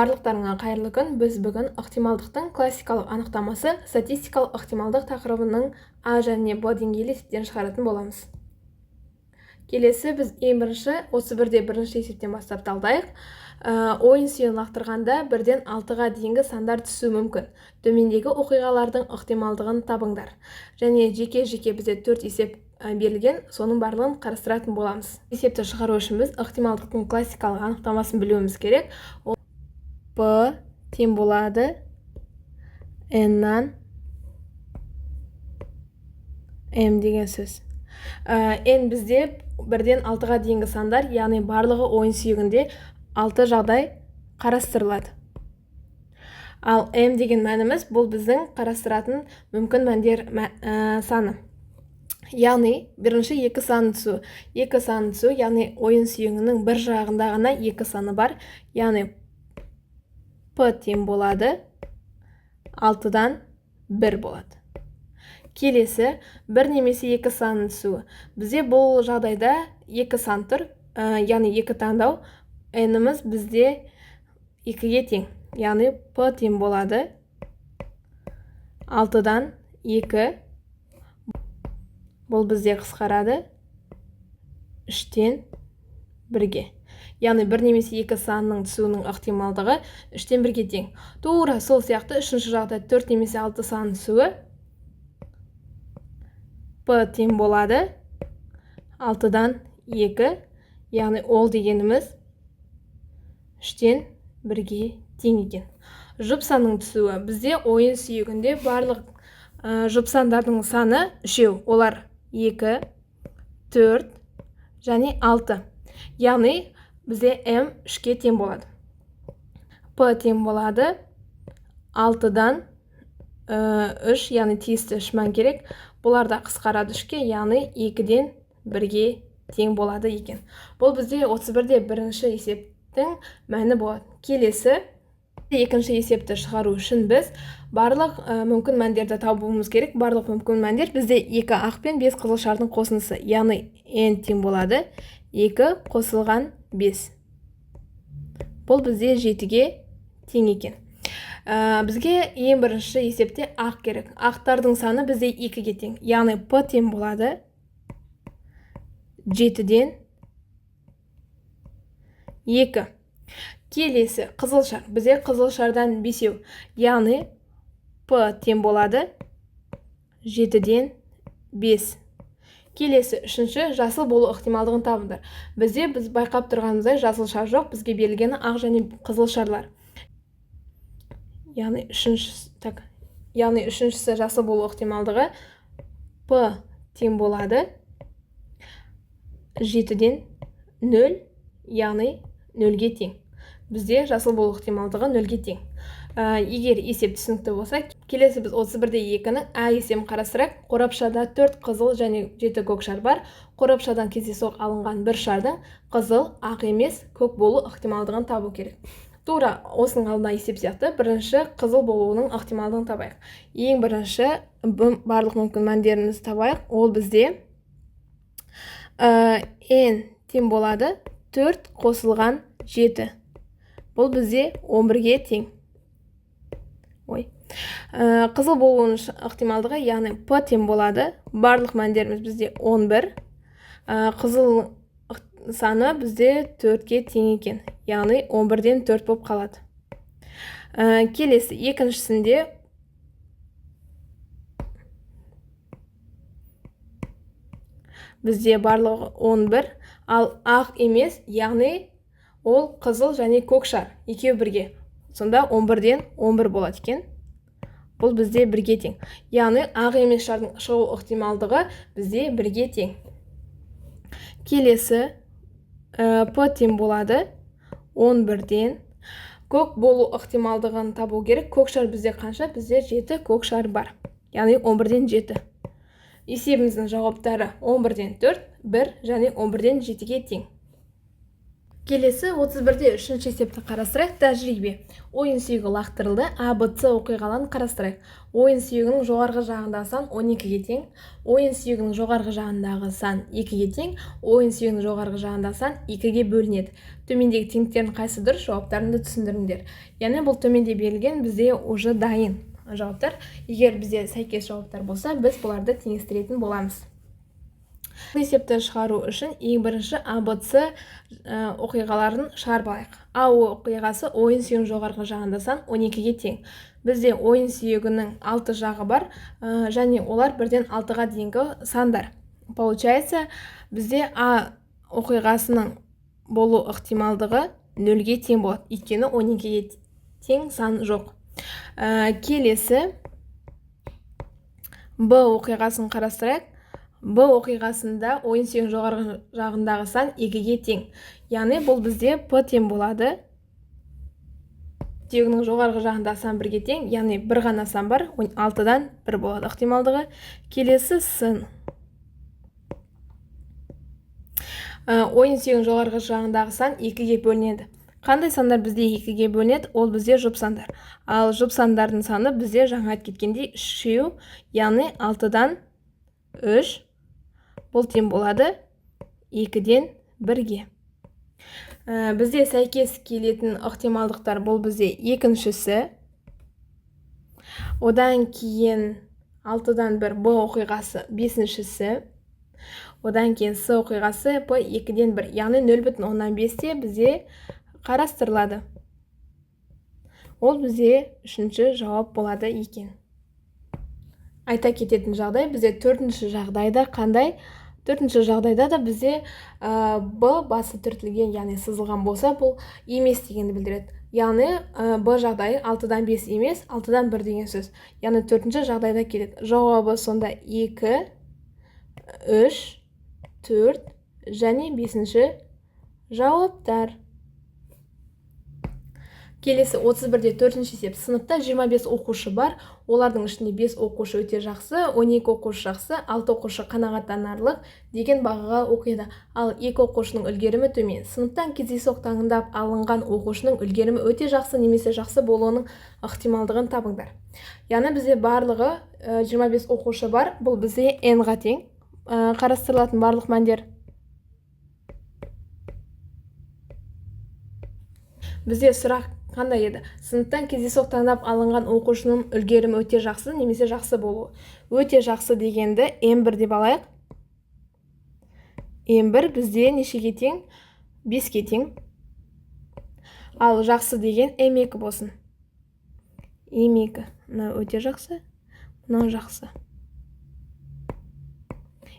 Барлықтарыңа қайырлы күн. Біз бүгін ықтималдықтың классикалық анықтамасы статистикалық ықтималдық тақырыбының А және Б деңгейлі есептен шығаратын боламыз. Келесі біз ең бірінші 31-де бірінші есептен бастап талдайық. Ойын сүйен лақтырғанда 1-ден 6-ға дейінгі сандар түсуі мүмкін. Төмендегі оқиғалардың ықтималдығын табыңдар. Және жеке-жеке бізде 4 есеп берілген, соның барлығын қарастыратын боламыз. Есепті шығару үшін біз ықтималдықтың классикалық анықтамасын білуіміз керек. P тең болады n-нан m деген сөз. N бізде 1-ден 6-ға дейінгі сандар, яғни барлығы ойын сүйегінде 6 жағдай қарастырылады. Ал m деген мәніміз бұл біздің қарастыратын мүмкін мәндер саны. Яғни бірінші 2 санын түсу. 2 санын түсу, яғни ойын сүйегінің бір жағында ғана 2 саны бар. Яғни P тең болады 6-дан 1 болады. Келесі 1 немесе 2 санын түсуі. Бізде бұл жағдайда 2 сан тұр, яғни 2 таңдау. N-іміз бізде 2-ге тең. Яғни P тең болады 6-дан 2. Бұл бізде қысқарады 3-тен 1-ге. Яғни 1 немесе 2 санының түсуінің ықтималдығы 3-тен 1-ге тең. Тура сол сияқты үшінші жағдай 4 немесе 6 санының түсуі P тең болады 6-дан 2. Яғни ол дегеніміз 3-тен 1-ге тең екен. Жұп санның түсуі. Бізде ойын сүйегінде барлық жұп сандардың саны 3. Олар 2, 4 және 6. Яғни бізде m 3-ге тең болады. P тең болады 6-дан 3, яғни тиісті 3 мән керек. Бұларда қысқарады 3-ке, яғни 2-ден 1-ге тең болады екен. Бұл бізде 31-де бірінші есептің мәні болады. Келесі екінші есепті шығару үшін біз барлық мүмкін мәндерді табуымыз керек. Барлық мүмкін мәндер бізде 2 ақ пен 5 қызыл шардың қосындысы, яғни n тең болады 2 қосылған 5. Бұл бізде 7-ге тең екен. Бізге ең бірінші есепте ақ керек. Ақтардың саны бізде 2-ге тең. Яғни P тең болады 7-ден 2. Келесі қызыл шар. Бізде қызыл шардан 5. Яғни P тең болады 7-ден 5. Келесі үшінші жасыл болу ықтималдығын табыңдар. Бізде біз байқап тұрғанымыздай жасыл шар жоқ, бізге берілгені ақ және қызыл шарлар. Яғни үшіншісі жасыл болу ықтималдығы P тең болады 7-ден 0, яғни 0-ге тең. Бізде жасыл болу ықтималдығы 0-ге тең. Егер есеп түсінікті болса, келесі біз 31-де 2-нің А есебін қарастырайық. Қорапшада 4 қызыл және 7 көк шар бар. Қорапшадан кездейсоқ алынған бір шардың қызыл, ақ емес, көк болу ықтималдығын табу керек. Тура осының алдына есеп сияқты бірінші қызыл болуының ықтималдығын табайық. Ең бірінші барлық мүмкін мәндерімізді табайық. Ол бізде n тең болады 4 қосылған 7. Бұл бізде 11-ге тең. Қызыл болуының ықтималдығы, яғни P тең болады. Барлық мәндеріміз бізде 11. Қызыл саны бізде 4-ге тең екен. Яғни 11-ден 4 болып қалады. Келесі екіншісінде бізде барлығы 11, ал ақ емес, яғни ол қызыл және көк шар. Екеуі бірге. Сонда 11-ден 11 болады екен. Бұл бізде 1-ге тең. Яғни ақ емес шардың шығу ықтималдығы бізде 1-ге тең. Келесі P тең болады 11-ден. Көк болу ықтималдығын табу керек. Көк шар бізде қанша? Бізде 7 көк шар бар. Яғни 11-ден 7. Есебіміздің жауаптары 11-ден 4, 1 және 11-ден 7-ге тең. Келесі 31-де үшінші есепті қарастырайық. Тәжірибе. Ойын сүйегі лақтырылды. А, Б, С оқиғаларын қарастырайық. Ойын сүйегінің жоғарғы жағындағы сан 12-ге тең. Ойын сүйегінің жоғарғы жағындағы сан 2-ге тең. Ойын сүйегінің жоғарғы жағындағы сан 2-ге бөлінеді. Төмендегі теңдіктердің қайсы дұрыс? Жауаптарыңды түсіндіріңдер. Яғни бұл төменде берілген бізде уже дайын жауаптар. Егер бізде сәйкес жауаптар болса, біз бұларды теңестіретін боламыз. Есепті шығару үшін ең бірінші А, Б, С оқиғаларын шығарып алайық. А оқиғасы ойын сүйегінің жоғарғы жағында сан 12-ге тең. Бізде ойын сүйегінің 6 жағы бар, және олар 1-ден 6-ға дейінгі сандар. Получается, бізде А оқиғасының болу ықтималдығы 0-ге тең болады. Өйткені 12-ге тең сан жоқ. Келесі Б оқиғасын қарастырайық. Б оқиғасында ойын сүйегінің жоғарғы жағындағы сан 2-ге тең. Яғни бұл бізде П тең болады. Сүйегінің жоғарғы жағындағы сан 1-ге тең, яғни бір ғана сан бар, 6-дан 1 болады ықтималдығы. Келесі С. Ойын сүйегінің жоғарғы жағындағы сан 2-ге бөлінеді. Қандай сандар бізде 2-ге бөлінеді? Ол бізде жұп сандар. Ал жұп сандардың саны бізде жаңа айтып кеткендей 3, яғни 6-дан 3. Бұл тең болады 2-ден 1-ге. Бізде сәйкес келетін ықтималдықтар бұл бізде екіншісі. Одан кейін 6-дан 1 Б оқиғасы 5-шісі. Одан кейін С оқиғасы П 2-ден 1. Яғни 0,5-те бізде қарастырылады. Ол бізде үшінші жауап болады екен. Айта кететін жағдай бізде 4-ші жағдайда қандай? 4-ші жағдайда да бізде Б басы түртілген, яғни сызылған болса, бұл емес дегенді білдіреді. Яғни Б жағдайы 6-дан 5 емес, 6-дан 1 деген сөз. Яғни 4-ші жағдайда келеді. Жауабы сонда 2, 3, 4 және 5-ші жауаптар. Келесі 31-де 4-ші есеп. Сыныпта 25 оқушы бар. Олардың ішінде 5 оқушы өте жақсы, 12 оқушы жақсы, 6 оқушы қанағаттанарлық деген бағаға оқиды. Ал 2 оқушының үлгерімі төмен. Сыныптан кездейсоқ таңдап алынған оқушының үлгерімі өте жақсы немесе жақсы болуының ықтималдығын табыңдар. Яғни бізде барлығы 25 оқушы бар. Бұл бізде n-ға тең. Қарастырылатын барлық мәндер. Бізде сұрақ қандай еді? Сыныптан кездейсоқ таңдап алынған оқушының үлгерімі өте жақсы немесе жақсы болуы. Өте жақсы дегенді n1 деп алайық. n1 бізде нешеге тең? 5-ге тең. Ал жақсы деген m2 болсын. m2 өте жақсы, мынау жақсы.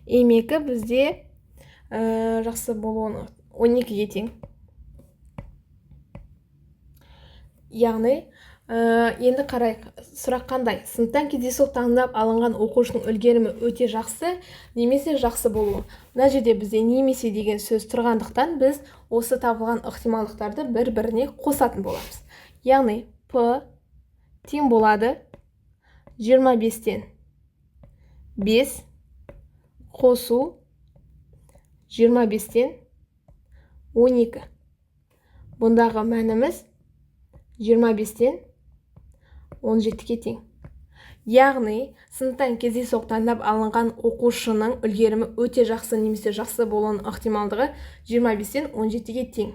m2 бізде жақсы болуы 12-ге тең. Яғни, енді қарайық, сұрақ қандай? Сыныптан кездейсоқ таңдап алынған оқушының үлгерімі өте жақсы немесе жақсы болуы. Мына жерде бізде немесе деген сөз тұрғандықтан біз осы табылған ықтималдықтарды бір-біріне қосатын боламыз. Яғни, П тең болады 25-тен 5 қосу 25-тен 12. Бұндағы мәніміз 25-тен 17-ге тең. Яғни, сыныптан кездейсоқ таңдап алынған оқушының үлгерімі өте жақсы немесе жақсы болуының ықтималдығы 25-тен 17-ге тең.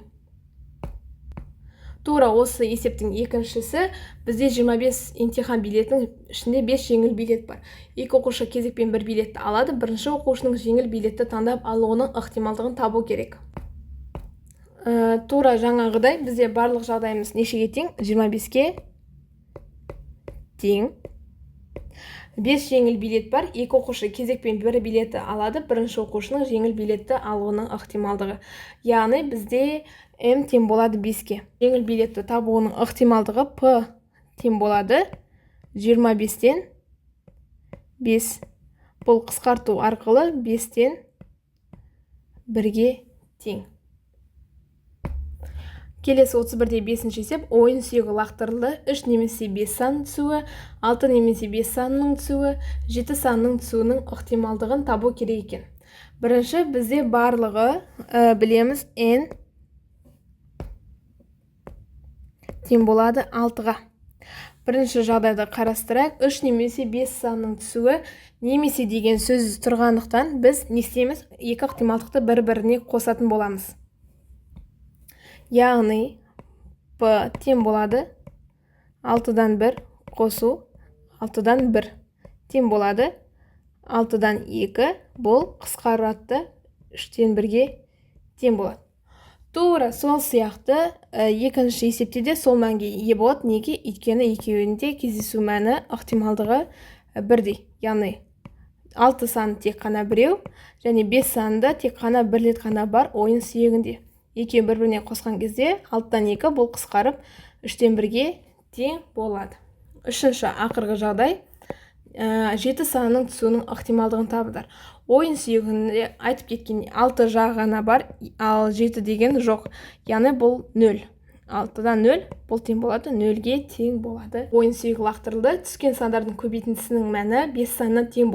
Тура осы есептің екіншісі, бізде 25 емтихан билетінің ішінде 5 жеңіл билет бар. 2 оқушы кезекпен 1 билетті алады. Бірінші оқушының жеңіл билетті таңдап алуының ықтималдығын табу керек. Тура жаңағыдай бізде барлық жағдайымыз нешеге тең? 25-ке тең. 5 жеңіл билет бар. 2 оқушы кезекпен 1 билетті алады. Бірінші оқушының жеңіл билетті алуының ықтималдығы. Яғни бізде m тең болады 5-ке. Жеңіл билетті табуының ықтималдығы P тең болады 25-тен 5. Бұл қысқарту арқылы 5-тен 1-ге тең. Келесі 31-де 5-ші есеп. Ойын сүйегі лақтырылды. 3 немесе 5 санның түсуі, 6 немесе 5 санның түсуі, 7 санның түсуінің ықтималдығын табу керек екен. Бірінші бізде барлығы білеміз n тең болады 6-ға. Бірінші жағдайды қарастырайық. 3 немесе 5 санының түсуі немесе деген сөз тұрғандықтан біз не істейміз? Екі ықтималдықты бір-біріне қосатын боламыз. Яғни P тең болады 6-дан 1 қосу 6-дан 1 тең болады 6-дан 2, бұл қысқаратты 3-тен 1-ге тең болады. Тура сол сияқты екінші есепте де сол мәнге ие болады. Неге? Өйткені екеуінде кездесу мәні ықтималдығы бірдей. Яғни 6 саны тек қана біреу, және 5 санында тек қана бір рет қана бар ойын сүйегінде. Екеуін бір-біріне қосқан кезде 6-дан 2 бұл қысқарып 3-тен 1-ге тең болады. Үшінші ақырғы жағдай 7 санының түсуінің ықтималдығын табыңдар. Ойын сүйегінде айтып кеткен 6 жағы ғана бар, ал 7 деген жоқ. Яғни бұл 0. 6-дан 0 бұл тең болады, 0-ге тең болады. Ойын сүйегі лақтырылды. Түскен сандардың көбейтіндісінің мәні 5 санына тең